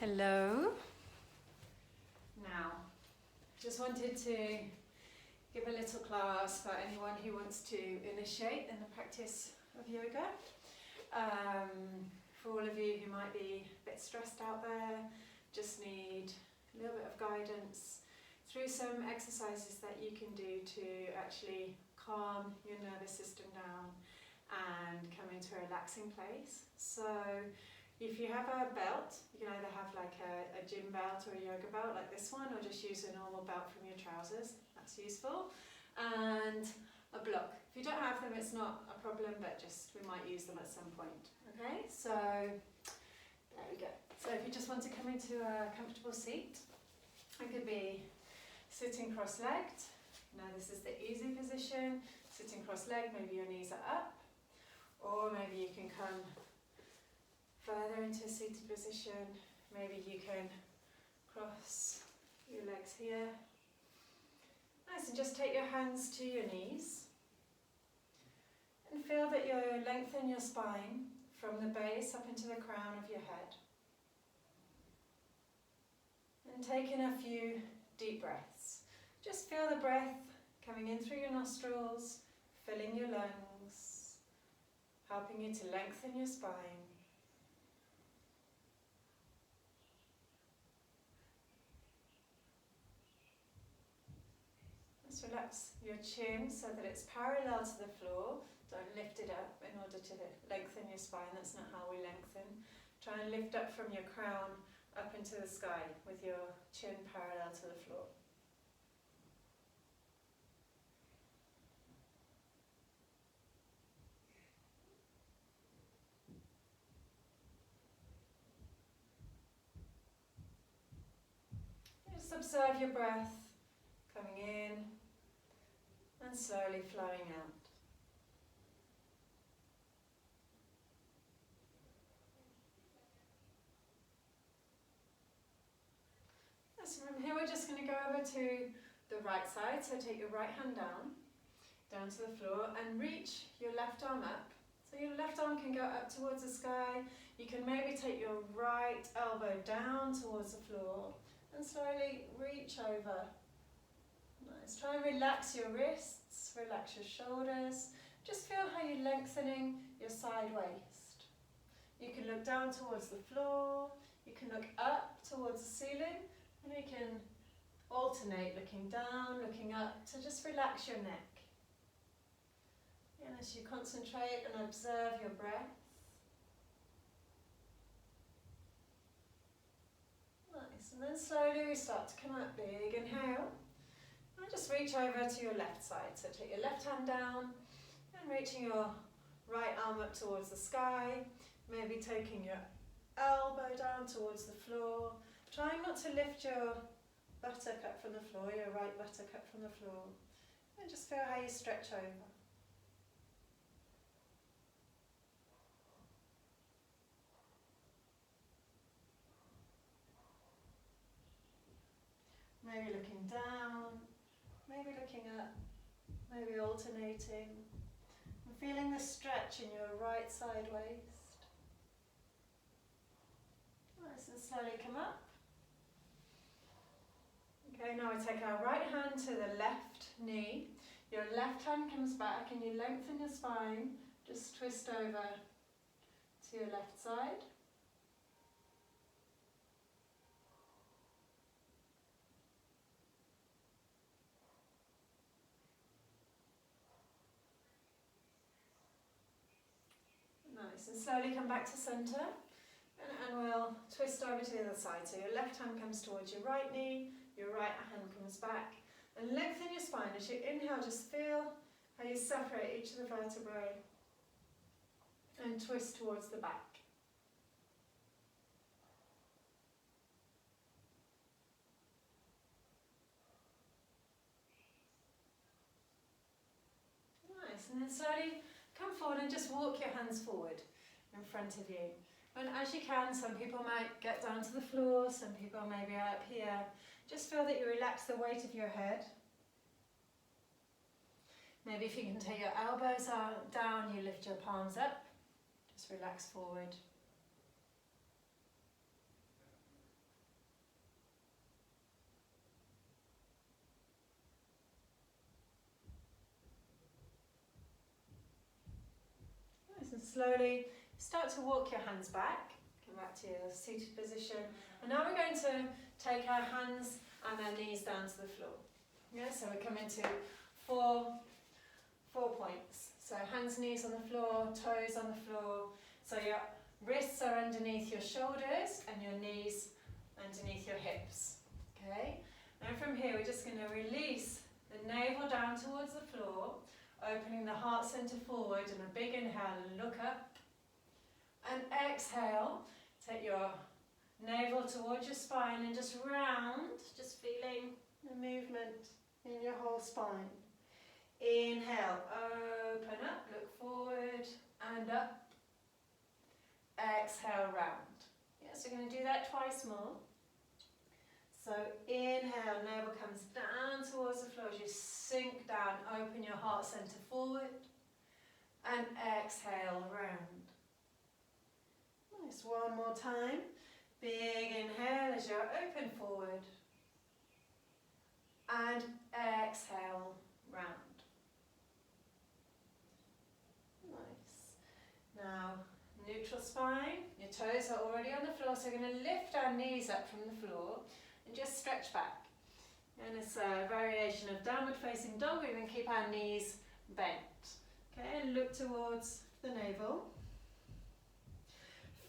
Hello. Now, just wanted to give a little class for anyone who wants to initiate in the practice of yoga. For all of you who might be a bit stressed out there, just need a little bit of guidance through some exercises that you can do to actually calm your nervous system down and come into a relaxing place. So if you have a belt, you can either have like a gym belt or a yoga belt like this one, or just use a normal belt from your trousers, that's useful, and a block. If you don't have them, it's not a problem, but just we might use them at some point. Okay, so there we go. So if you just want to come into a comfortable seat, it could be sitting cross-legged. Now this is the easy position, sitting cross-legged, maybe your knees are up, or maybe you can come further into a seated position. Maybe you can cross your legs here. Nice, and just take your hands to your knees and feel that you lengthen your spine from the base up into the crown of your head. And take in a few deep breaths. Just feel the breath coming in through your nostrils, filling your lungs, helping you to lengthen your spine. Just relax your chin so that it's parallel to the floor. Don't lift it up in order to lengthen your spine. That's not how we lengthen. Try and lift up from your crown up into the sky with your chin parallel to the floor. Just observe your breath coming in and slowly flowing out. So from here we're just going to go over to the right side, so take your right hand down to the floor, and reach your left arm up. So your left arm can go up towards the sky. You can maybe take your right elbow down towards the floor and slowly reach over. Nice. Try and relax your wrists, relax your shoulders. Just feel how you're lengthening your side waist. You can look down towards the floor, you can look up towards the ceiling, and you can alternate looking down, looking up to just relax your neck. And as you concentrate and observe your breath. Nice. And then slowly we start to come up, big inhale. And just reach over to your left side. So take your left hand down and reaching your right arm up towards the sky. Maybe taking your elbow down towards the floor. Trying not to lift your buttock up from the floor, your right buttock up from the floor. And just feel how you stretch over. Maybe looking down, maybe looking up, maybe alternating. And feeling the stretch in your right side waist. Nice, and slowly come up. Okay, now we take our right hand to the left knee. Your left hand comes back and you lengthen your spine. Just twist over to your left side. Nice, and slowly come back to centre. And we'll twist over to the other side. So your left hand comes towards your right knee, your right hand comes back. And lengthen your spine. As you inhale, just feel how you separate each of the vertebrae and twist towards the back. Nice, and then slowly come forward and just walk your hands forward in front of you. And as you can, some people might get down to the floor, some people maybe are up here. Just feel that you relax the weight of your head. Maybe if you can take your elbows down, you lift your palms up. Just relax forward. slowly start to walk your hands back. Come back to your seated position. And now we're going to take our hands and our knees down to the floor. Yeah, so we're coming to four points. So hands, knees on the floor, toes on the floor. So your wrists are underneath your shoulders and your knees underneath your hips. Okay? And from here we're just going to release the navel down towards the floor, opening the heart center forward, and a big inhale, look up. And exhale, take your navel towards your spine and just round, just feeling the movement in your whole spine. Inhale, open up, look forward and up. Exhale, round. Yeah, so we're going to do that twice more. So inhale, navel comes down towards the floor as you sink down, open your heart center forward. And exhale, round. Nice, one more time. Big inhale as you open forward. And exhale, round. Nice. Now, neutral spine. Your toes are already on the floor, so we're going to lift our knees up from the floor and just stretch back. And it's a variation of downward facing dog. We're going to keep our knees bent. Okay, and look towards the navel.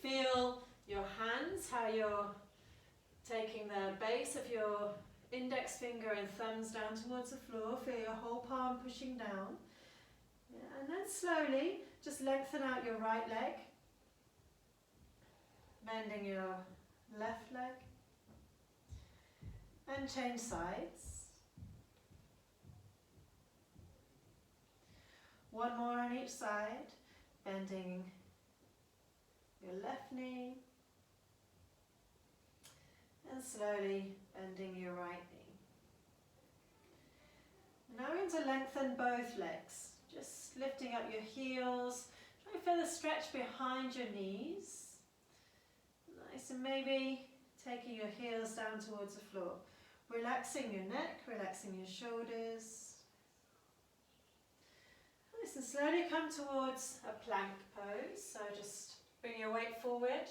Feel your hands, how you're taking the base of your index finger and thumbs down towards the floor. Feel your whole palm pushing down. Yeah, and then slowly just lengthen out your right leg. Bending your left leg. And change sides. One more on each side. Bending your left knee. And slowly bending your right knee. Now we're going to lengthen both legs. Just lifting up your heels. Try to feel the stretch behind your knees. Nice, and maybe taking your heels down towards the floor. Relaxing your neck, relaxing your shoulders. Nice, and slowly come towards a plank pose. So just bring your weight forward.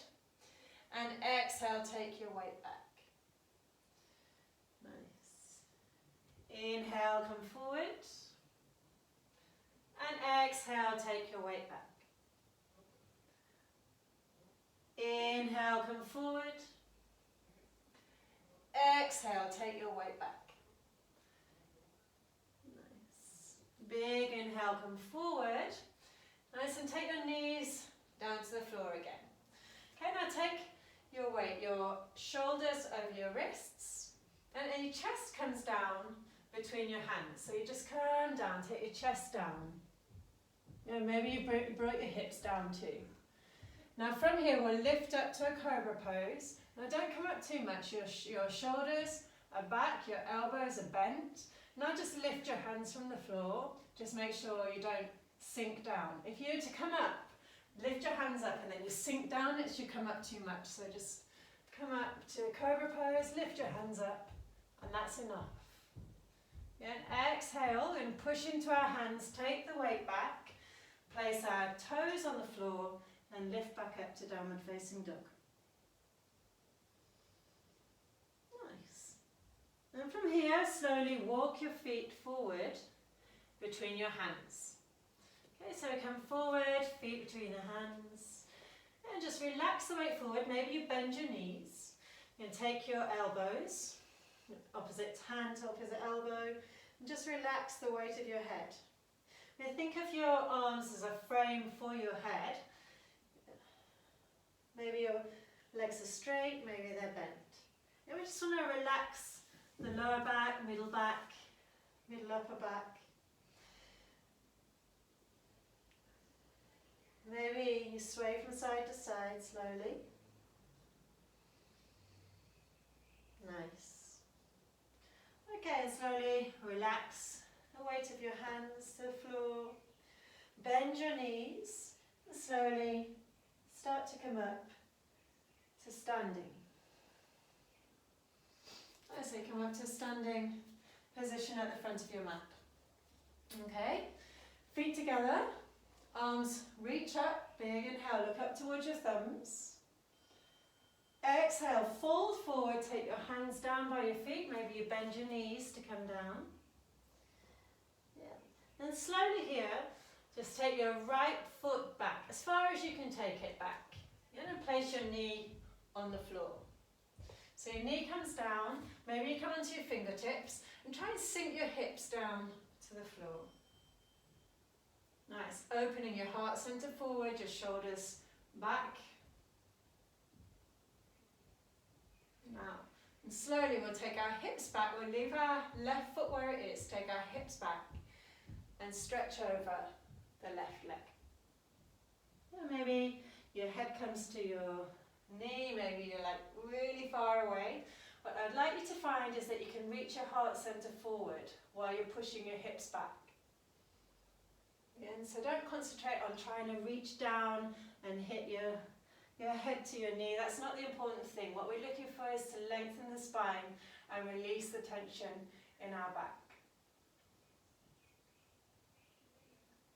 And exhale, take your weight back. Nice. Inhale, come forward. And exhale, take your weight back. Inhale, come forward. Exhale, take your weight back. Nice. Big inhale, come forward. Nice, and take your knees down to the floor again. Okay, now take your weight, your shoulders over your wrists, and your chest comes down between your hands. So you just come down, take your chest down. Yeah, maybe you brought your hips down too. Now from here we'll lift up to a cobra pose. Now don't come up too much, your shoulders are back, your elbows are bent. Now just lift your hands from the floor, just make sure you don't sink down. If you were to come up, lift your hands up and then you sink down, it should come up too much. So just come up to a cobra pose, lift your hands up, and that's enough. Yeah, and exhale and push into our hands, take the weight back, place our toes on the floor and lift back up to downward facing dog. Nice. And from here, slowly walk your feet forward between your hands. Okay, so come forward, feet between the hands. And just relax the weight forward. Maybe you bend your knees. And take your elbows, opposite hand to opposite elbow. And just relax the weight of your head. Now think of your arms as a frame for your head. Maybe your legs are straight, maybe they're bent. And we just want to relax the lower back, middle upper back. Maybe you sway from side to side slowly. Nice. Okay, and slowly relax the weight of your hands to the floor. Bend your knees and slowly start to come up to standing. As you come up to standing position at the front of your mat. Okay, feet together, arms reach up big inhale, look up towards your thumbs. Exhale, fold forward, take your hands down by your feet. Maybe you bend your knees to come down. Yeah. And slowly here, just take your right foot back, as far as you can take it back. You're going to place your knee on the floor. So your knee comes down, maybe you come onto your fingertips, and try and sink your hips down to the floor. Nice, opening your heart center forward, your shoulders back. Now, and slowly we'll take our hips back, we'll leave our left foot where it is, take our hips back, and stretch over the left leg. Yeah, maybe your head comes to your knee, maybe you're like really far away. What I'd like you to find is that you can reach your heart center forward while you're pushing your hips back. And so don't concentrate on trying to reach down and hit your head to your knee. That's not the important thing. What we're looking for is to lengthen the spine and release the tension in our back.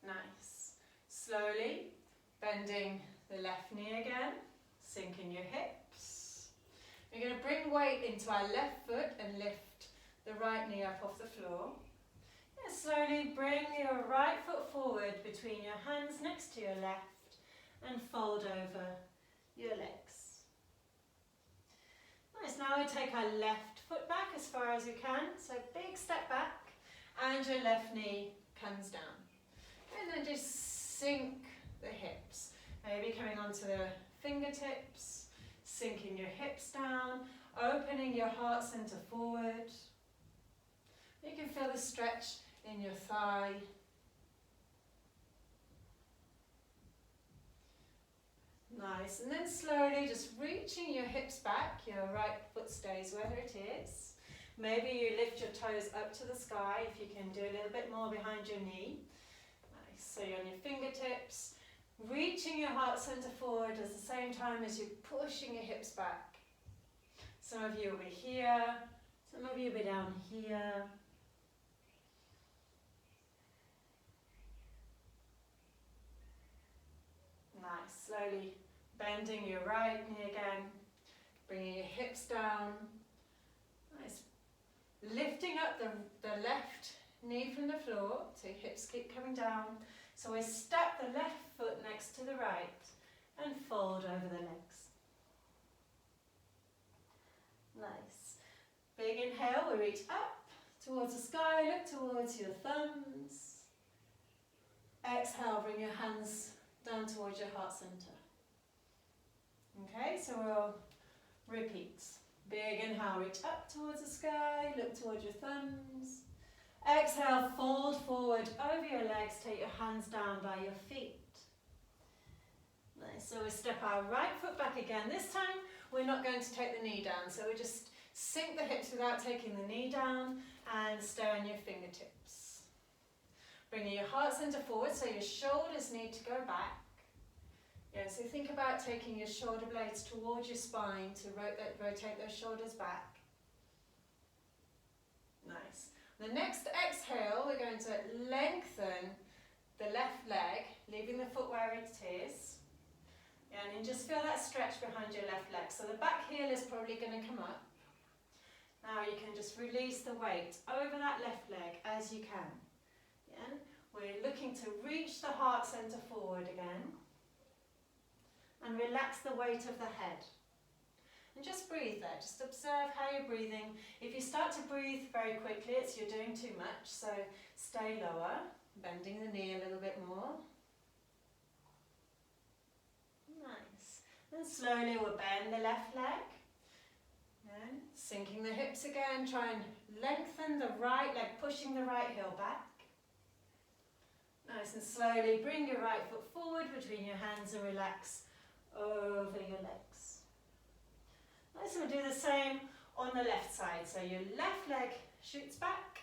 Nice. Slowly bending the left knee again, sinking your hips. We're going to bring weight into our left foot and lift the right knee up off the floor. And slowly bring your right foot forward between your hands next to your left and fold over your legs. Nice, now we take our left foot back as far as we can. So big step back and your left knee comes down. And then just sink the hips. Maybe coming onto the fingertips, sinking your hips down, opening your heart center forward. You can feel the stretch in your thigh. Nice, and then slowly just reaching your hips back, your right foot stays where it is. Maybe you lift your toes up to the sky if you can do a little bit more behind your knee. Nice, so you're on your fingertips, reaching your heart center forward at the same time as you're pushing your hips back. Some of you will be here, some of you will be down here. Nice, slowly bending your right knee again, bringing your hips down. Nice, lifting up the left knee from the floor, so your hips keep coming down. So we step the left foot next to the right and fold over the legs. Nice. Big inhale, we reach up towards the sky, look towards your thumbs. Exhale, bring your hands down towards your heart center. Okay, so we'll repeat. Big inhale, reach up towards the sky, look towards your thumbs. Exhale, fold forward over your legs, take your hands down by your feet. Nice, so we step our right foot back again. This time we're not going to take the knee down, so we just sink the hips without taking the knee down and stay on your fingertips. Bringing your heart center forward so your shoulders need to go back. Yeah, so think about taking your shoulder blades towards your spine to rotate those shoulders back. Nice. The next exhale, we're going to lengthen the left leg, leaving the foot where it is. Yeah, and then just feel that stretch behind your left leg. So the back heel is probably going to come up. Now you can just release the weight over that left leg as you can. Yeah, we're looking to reach the heart center forward again. And relax the weight of the head. And just breathe there, just observe how you're breathing. If you start to breathe very quickly, it's you're doing too much, so stay lower, bending the knee a little bit more. Nice. And slowly we'll bend the left leg. And sinking the hips again, try and lengthen the right leg, pushing the right heel back. Nice, and slowly bring your right foot forward between your hands and relax over your legs. Nice, and we'll do the same on the left side. So your left leg shoots back.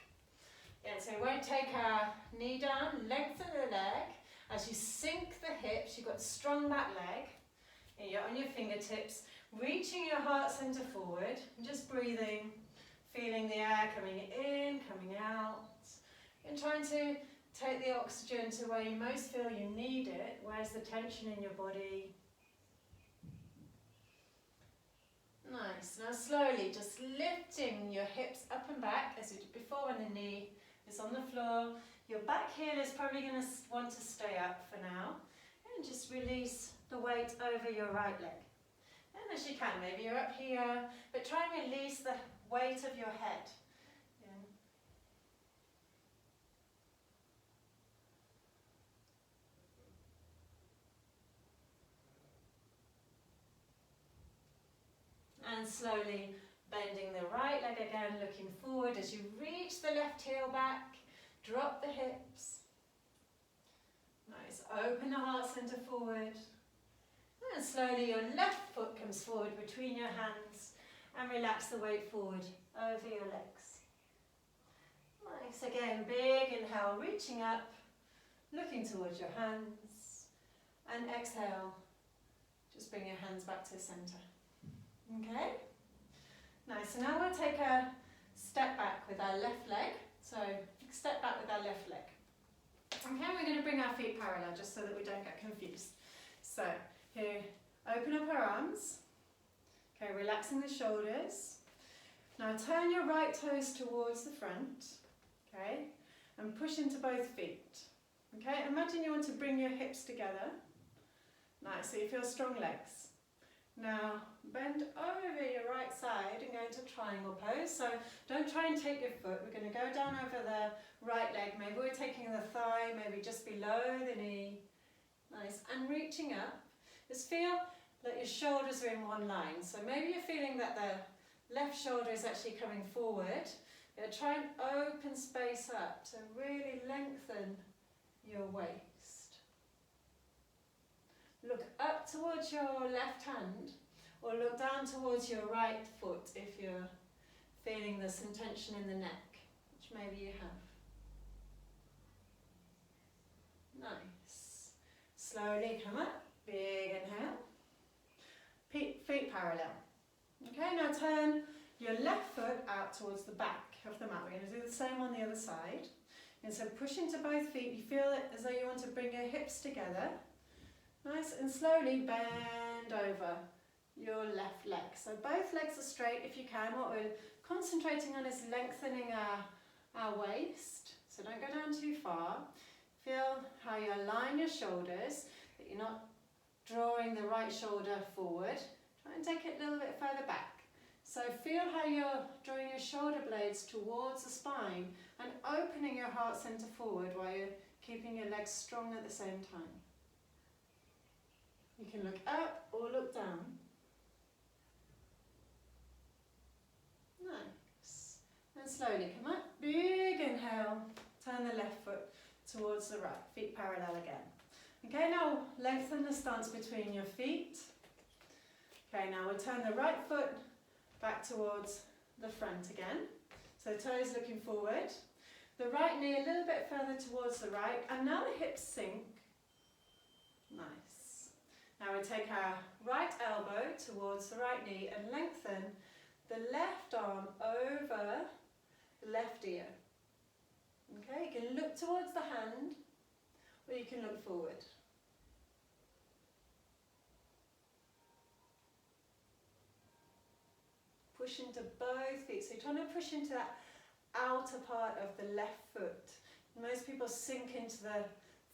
Yeah, so we won't take our knee down, lengthen the leg. As you sink the hips, you've got strong back leg. And you're on your fingertips, reaching your heart center forward, and just breathing, feeling the air coming in, coming out. And trying to take the oxygen to where you most feel you need it. Where's the tension in your body? Nice. Now slowly just lifting your hips up and back as you did before when the knee is on the floor. Your back heel is probably going to want to stay up for now. And just release the weight over your right leg. And as you can, maybe you're up here, but try and release the weight of your head. And slowly bending the right leg again, looking forward as you reach the left heel back, drop the hips. Nice, open the heart center forward. And slowly your left foot comes forward between your hands and relax the weight forward over your legs. Nice, again, big inhale, reaching up, looking towards your hands. And exhale, just bring your hands back to the center. Okay? Nice, so now we'll take a step back with our left leg. So, step back with our left leg. Okay, we're going to bring our feet parallel just so that we don't get confused. So, here, open up our arms. Okay, relaxing the shoulders. Now turn your right toes towards the front. Okay, and push into both feet. Okay, imagine you want to bring your hips together. Nice, so you feel strong legs. Now, bend over your right side and go into triangle pose. So don't try and take your foot. We're going to go down over the right leg. Maybe we're taking the thigh, maybe just below the knee. Nice. And reaching up. Just feel that your shoulders are in one line. So maybe you're feeling that the left shoulder is actually coming forward. Try and open space up to really lengthen your waist. Look up towards your left hand or look down towards your right foot if you're feeling there's some tension in the neck, which maybe you have. Nice. Slowly come up, big inhale. Feet parallel. Okay, now turn your left foot out towards the back of the mat. We're going to do the same on the other side. And so push into both feet. You feel it as though you want to bring your hips together. Nice, and slowly bend over your left leg. So both legs are straight if you can. What we're concentrating on is lengthening our waist. So don't go down too far. Feel how you align your shoulders, that you're not drawing the right shoulder forward. Try and take it a little bit further back. So feel how you're drawing your shoulder blades towards the spine and opening your heart center forward while you're keeping your legs strong at the same time. You can look up or look down. Nice. And slowly come up. Big inhale. Turn the left foot towards the right. Feet parallel again. Okay, now lengthen the stance between your feet. Okay, now we'll turn the right foot back towards the front again. So toes looking forward. The right knee a little bit further towards the right. And now the hips sink. Nice. Now we take our right elbow towards the right knee and lengthen the left arm over the left ear. Okay, you can look towards the hand or you can look forward. Push into both feet. So you're trying to push into that outer part of the left foot. Most people sink into the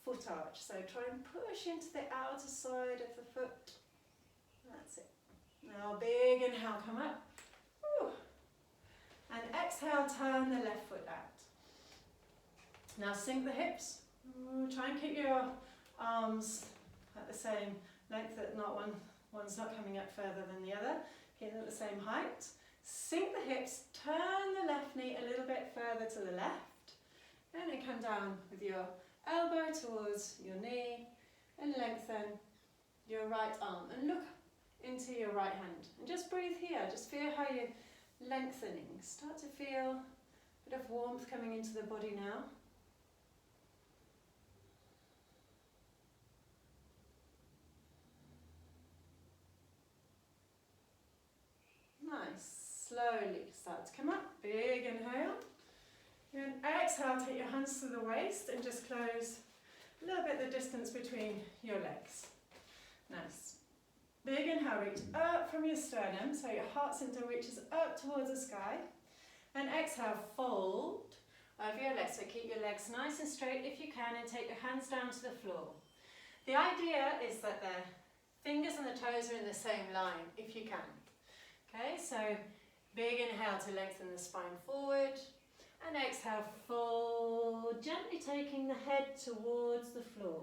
foot arch. So try and push into the outer side of the foot. That's it. Now big inhale, come up. Woo. And exhale, turn the left foot out. Now sink the hips. Try and keep your arms at the same length, that one's not coming up further than the other. Keep them at the same height. Sink the hips, turn the left knee a little bit further to the left. And then come down with your elbow towards your knee and lengthen your right arm and look into your right hand and just breathe here. Just feel how you're lengthening. Start to feel a bit of warmth coming into the body now. Nice. Slowly start to come up. Big inhale. And exhale, take your hands to the waist and just close a little bit the distance between your legs. Nice. Big inhale, reach up from your sternum, so your heart center reaches up towards the sky. And exhale, fold over your legs. So keep your legs nice and straight if you can, and take your hands down to the floor. The idea is that the fingers and the toes are in the same line, if you can. Okay, so big inhale to lengthen the spine forward. And exhale, fold, gently taking the head towards the floor.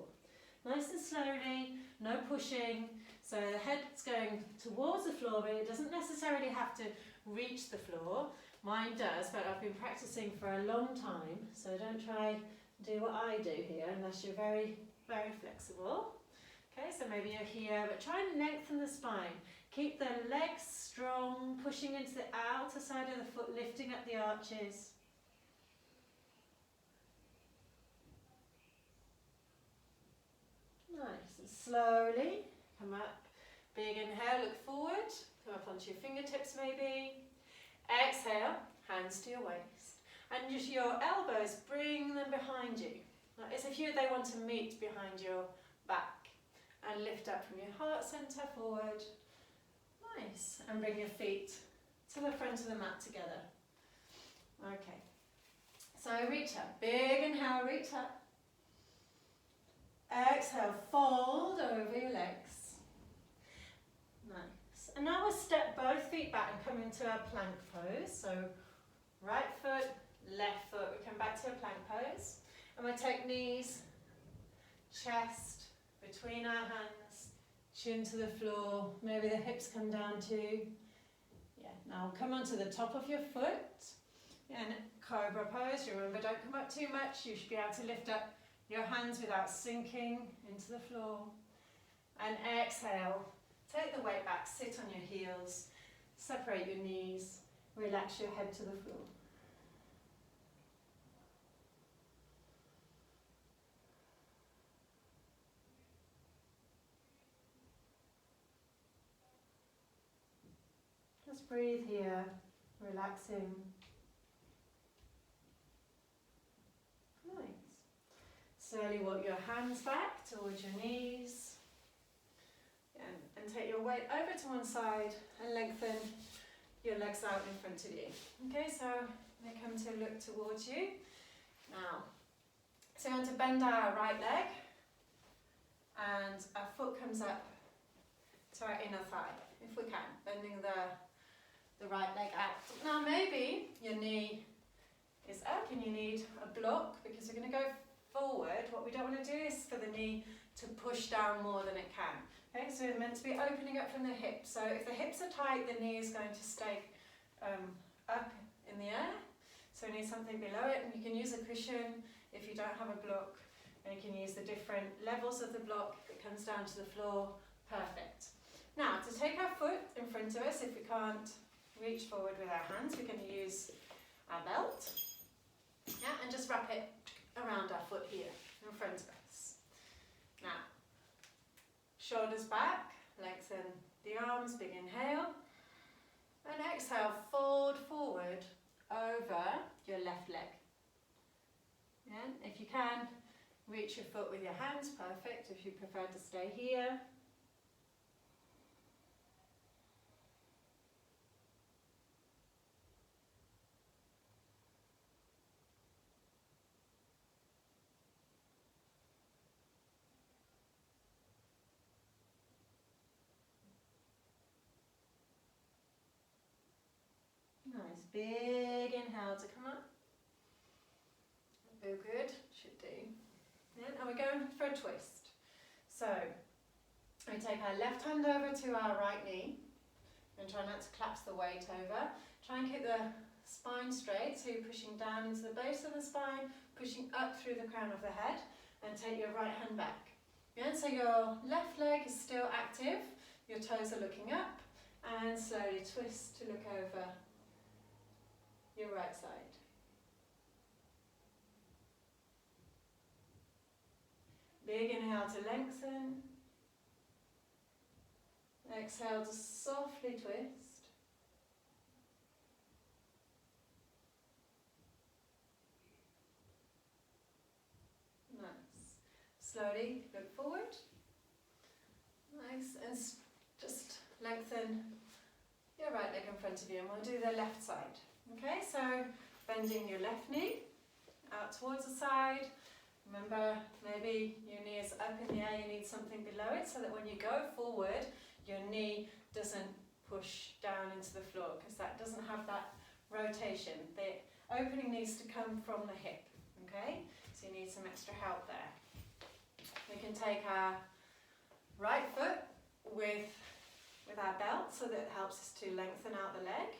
Nice and slowly, no pushing. So the head's going towards the floor, but it doesn't necessarily have to reach the floor. Mine does, but I've been practicing for a long time, so don't try to do what I do here unless you're very, very flexible. Okay, so maybe you're here, but try and lengthen the spine. Keep the legs strong, pushing into the outer side of the foot, lifting up the arches. Nice, and slowly come up. Big inhale, look forward, come up onto your fingertips maybe. Exhale, hands to your waist. And just your elbows, bring them behind you. As if they want to meet behind your back. And lift up from your heart centre forward. Nice. And bring your feet to the front of the mat together. Okay. So reach up. Big inhale, reach up. Exhale, fold over your legs. Nice. And now we'll step both feet back and come into a plank pose. So right foot, left foot. We come back to a plank pose. And we'll take knees, chest, between our hands, chin to the floor. Maybe the hips come down too. Yeah. Now come onto the top of your foot. And cobra pose. Remember, don't come up too much. You should be able to lift up your hands without sinking into the floor. And exhale. Take the weight back, sit on your heels, separate your knees, relax your head to the floor. Just breathe here, relaxing. Nice. Slowly walk your hands back towards your knees. And take your weight over to one side and lengthen your legs out in front of you. Okay, so they come to look towards you. Now, so we want to bend our right leg and our foot comes up to our inner thigh, if we can, bending the right leg out. Now maybe your knee is up and you need a block because we're going to go forward. What we don't want to do is for the knee to push down more than it can. Okay, so we're meant to be opening up from the hips. So if the hips are tight, the knee is going to stay up in the air. So we need something below it, and you can use a cushion if you don't have a block, and you can use the different levels of the block. If it comes down to the floor, perfect. Now, to take our foot in front of us, if we can't reach forward with our hands, we can use our belt. Yeah, and just wrap it around our foot here in front of us. Now, shoulders back, lengthen the arms, big inhale. And exhale, fold forward over your left leg. And if you can, reach your foot with your hands, perfect. If you prefer to stay here. Nice, big inhale to come up. Feel good, should do. And we're going for a twist. So, we take our left hand over to our right knee and try not to collapse the weight over. Try and keep the spine straight, so you're pushing down into the base of the spine, pushing up through the crown of the head, and take your right hand back. Yeah, so your left leg is still active, your toes are looking up, and slowly twist to look over your right side. Big inhale to lengthen. Exhale to softly twist. Slowly look forward. Nice, and just lengthen your right leg in front of you, and we'll do the left side. Okay, so bending your left knee out towards the side. Remember, maybe your knee is up in the air, you need something below it so that when you go forward, your knee doesn't push down into the floor, because that doesn't have that rotation. The opening needs to come from the hip, okay? So you need some extra help there. We can take our right foot with our belt so that it helps us to lengthen out the leg.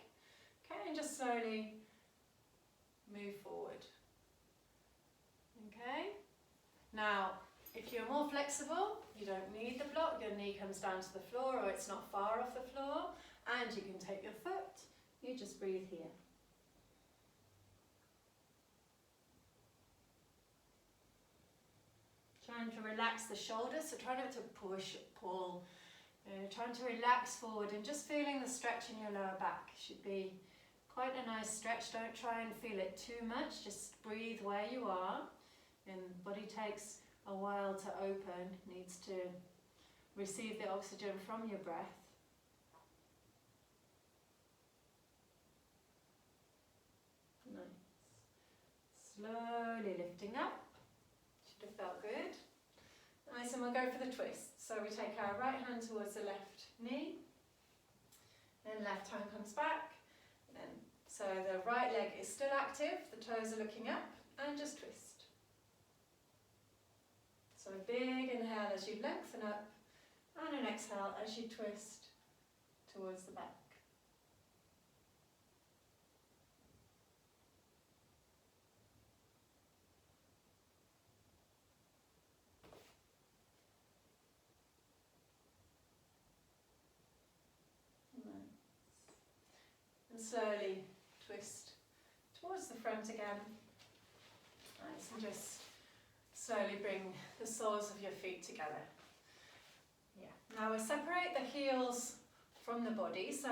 Okay, and just slowly move forward. Okay, now if you're more flexible, you don't need the block, your knee comes down to the floor or it's not far off the floor, and you can take your foot, you just breathe here. Trying to relax the shoulders, so try not to push, pull, trying to relax forward and just feeling the stretch in your lower back. Should be quite a nice stretch, don't try and feel it too much, just breathe where you are. And body takes a while to open, needs to receive the oxygen from your breath. Nice. Slowly lifting up. Should have felt good. Nice, and we'll go for the twist. So we take our right hand towards the left knee, and left hand comes back. And so the right leg is still active, the toes are looking up, and just twist. So a big inhale as you lengthen up, and an exhale as you twist towards the back. And slowly twist towards the front again. Nice, and just slowly bring the soles of your feet together. Yeah. Now we'll separate the heels from the body, so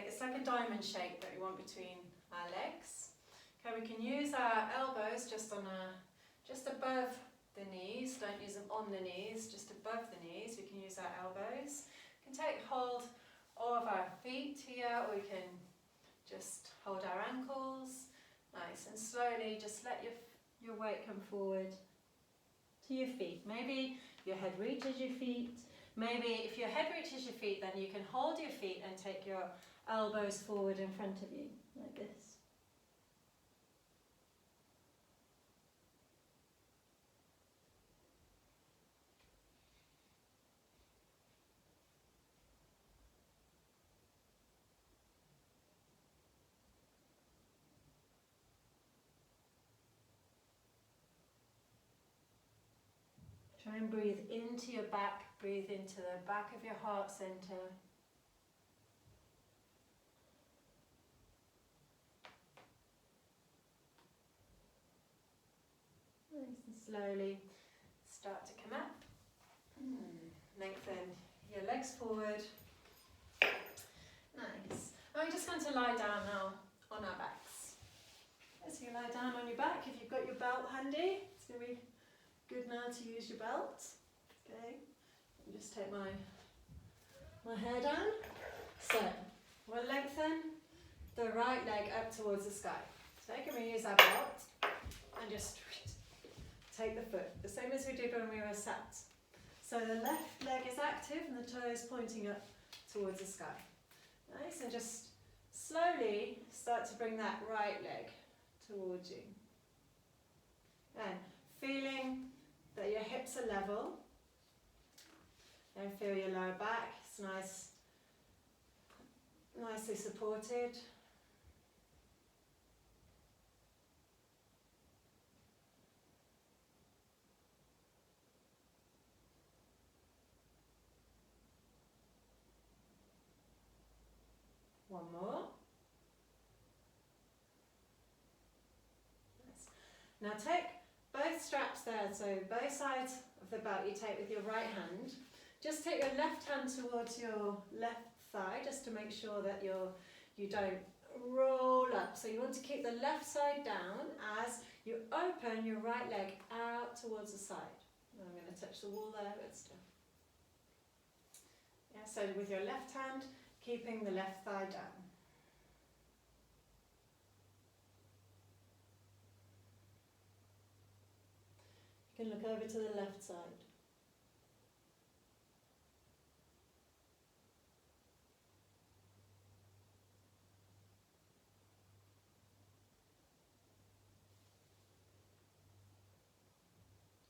it's like a diamond shape that we want between our legs. Okay, we can use our elbows just above the knees. Don't use them on the knees, just above the knees. We can use our elbows. We can take hold of our feet here, or we can just hold our ankles. Nice, and slowly just let your weight come forward to your feet. Maybe your head reaches your feet. Maybe if your head reaches your feet, then you can hold your feet and take your elbows forward in front of you, like this. Try and breathe into your back, breathe into the back of your heart center. Nice, and slowly start to come up. Lengthen your legs forward. Nice. And we're just going to lie down now on our backs. So you lie down on your back. If you've got your belt handy, it's going to be good now to use your belt. Okay, and just take my hair down. So we'll lengthen the right leg up towards the sky. So can we use our belt and just take the foot, the same as we did when we were sat. So the left leg is active and the toe is pointing up towards the sky. Nice, and just slowly start to bring that right leg towards you. And feeling that your hips are level, and feel your lower back, it's nicely supported. One more. Nice. Now take both straps there, so both sides of the belt you take with your right hand. Just take your left hand towards your left thigh, just to make sure that you don't roll up. So you want to keep the left side down as you open your right leg out towards the side. I'm going to touch the wall there, but still. Yeah, so with your left hand, keeping the left thigh down. You can look over to the left side.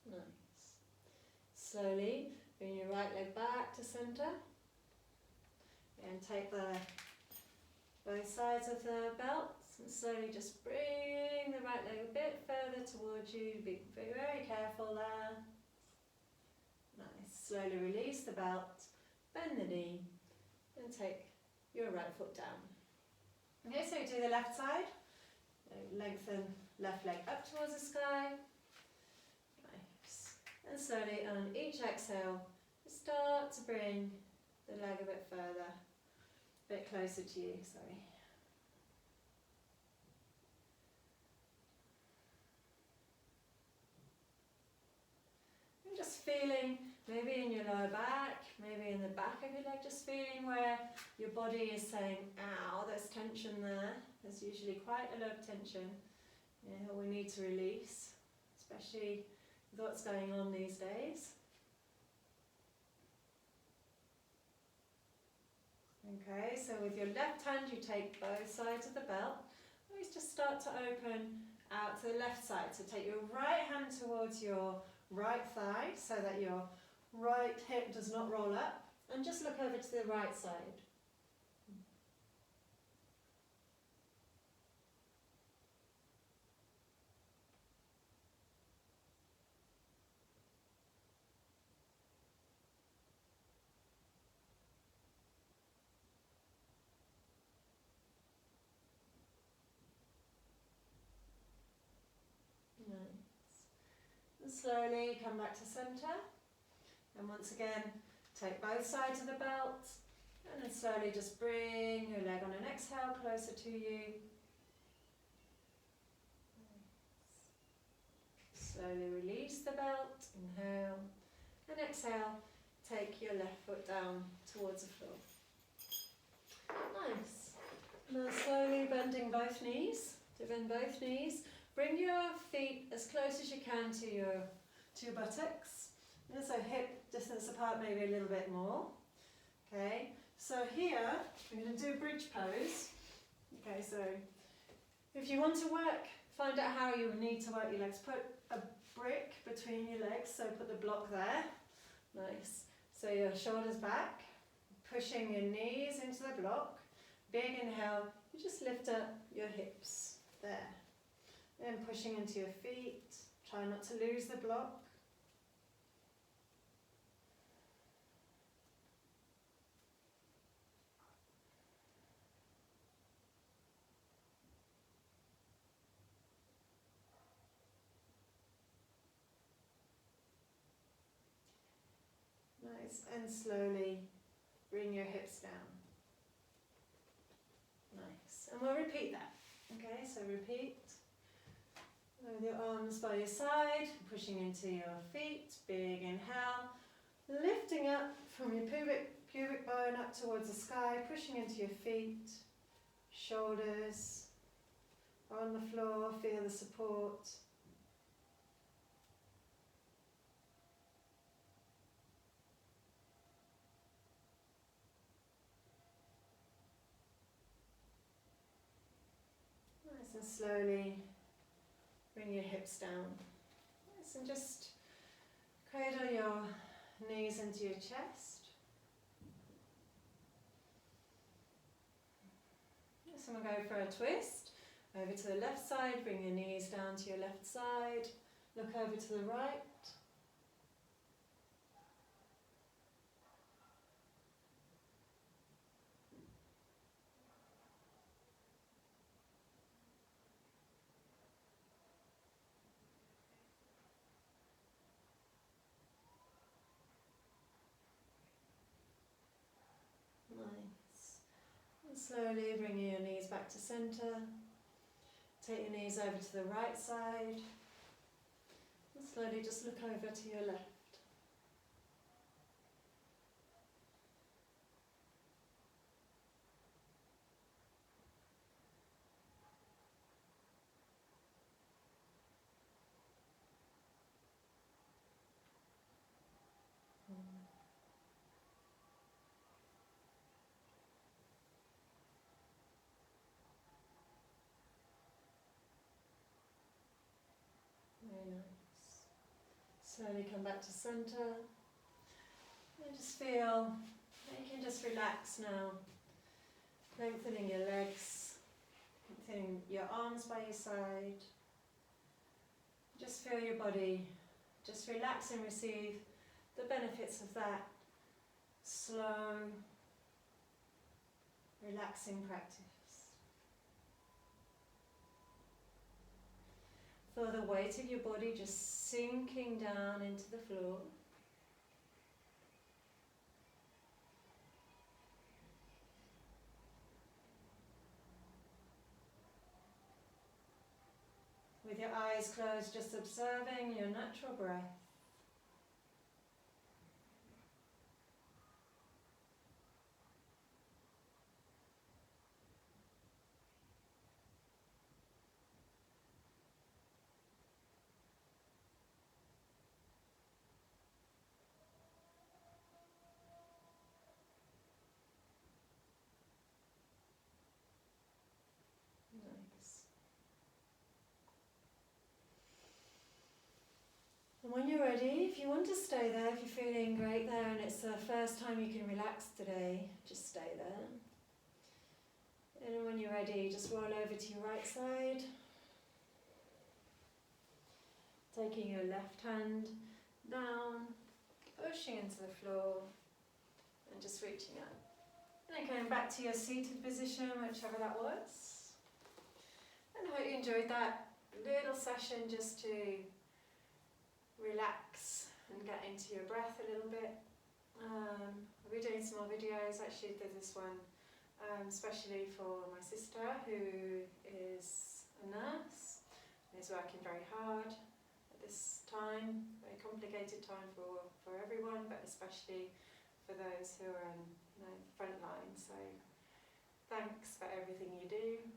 Nice. Slowly bring your right leg back to centre. And take both sides of the belt and slowly just bring the right leg a bit further towards you. Be very careful there. Nice. Slowly release the belt, bend the knee and take your right foot down. Okay, so you do the left side. Lengthen left leg up towards the sky. Nice. And slowly on each exhale, start to bring the leg a bit further. A bit closer to you, sorry. And just feeling, maybe in your lower back, maybe in the back of your leg, just feeling where your body is saying, ow, there's tension there. There's usually quite a lot of tension. Yeah, we need to release, especially with what's going on these days. Okay, so with your left hand you take both sides of the belt. Always just start to open out to the left side. So take your right hand towards your right thigh so that your right hip does not roll up. And just look over to the right side. And slowly come back to centre. And once again, take both sides of the belt. And then slowly just bring your leg on an exhale closer to you. Slowly release the belt. Inhale. And exhale. Take your left foot down towards the floor. Nice. Now slowly bending both knees. To bend both knees. Bring your feet as close as you can to your buttocks. And so hip distance apart, maybe a little bit more. Okay, so here we're going to do bridge pose. Okay, so if you want to find out how you need to work your legs. Put a brick between your legs, so put the block there. Nice. So your shoulders back, pushing your knees into the block. Big inhale, you just lift up your hips there. And pushing into your feet. Try not to lose the block. Nice. And slowly bring your hips down. Nice. And we'll repeat that. Okay, so repeat. With your arms by your side, pushing into your feet, big inhale, lifting up from your pubic bone up towards the sky, pushing into your feet, shoulders on the floor, feel the support. Nice, and slowly bring your hips down. Yes, and just cradle your knees into your chest. Yes, and we'll go for a twist. Over to the left side, bring your knees down to your left side. Look over to the right. Slowly bringing your knees back to centre. Take your knees over to the right side. And slowly just look over to your left. Slowly come back to centre. And just feel that you can just relax now. Lengthening your legs, lengthening your arms by your side. Just feel your body. Just relax and receive the benefits of that slow, relaxing practice. Feel the weight of your body just sinking down into the floor. With your eyes closed, just observing your natural breath. Nice. And when you're ready, if you want to stay there, if you're feeling great there and it's the first time you can relax today, just stay there. And when you're ready, just roll over to your right side. Taking your left hand down, pushing into the floor, and just reaching up. And then going back to your seated position, whichever that was. And I hope you enjoyed that little session just to relax and get into your breath a little bit. I'll be doing some more videos. Actually did this one especially for my sister, who is a nurse and is working very hard at this time, very complicated time for everyone, but especially for those who are in the front line. So thanks for everything you do.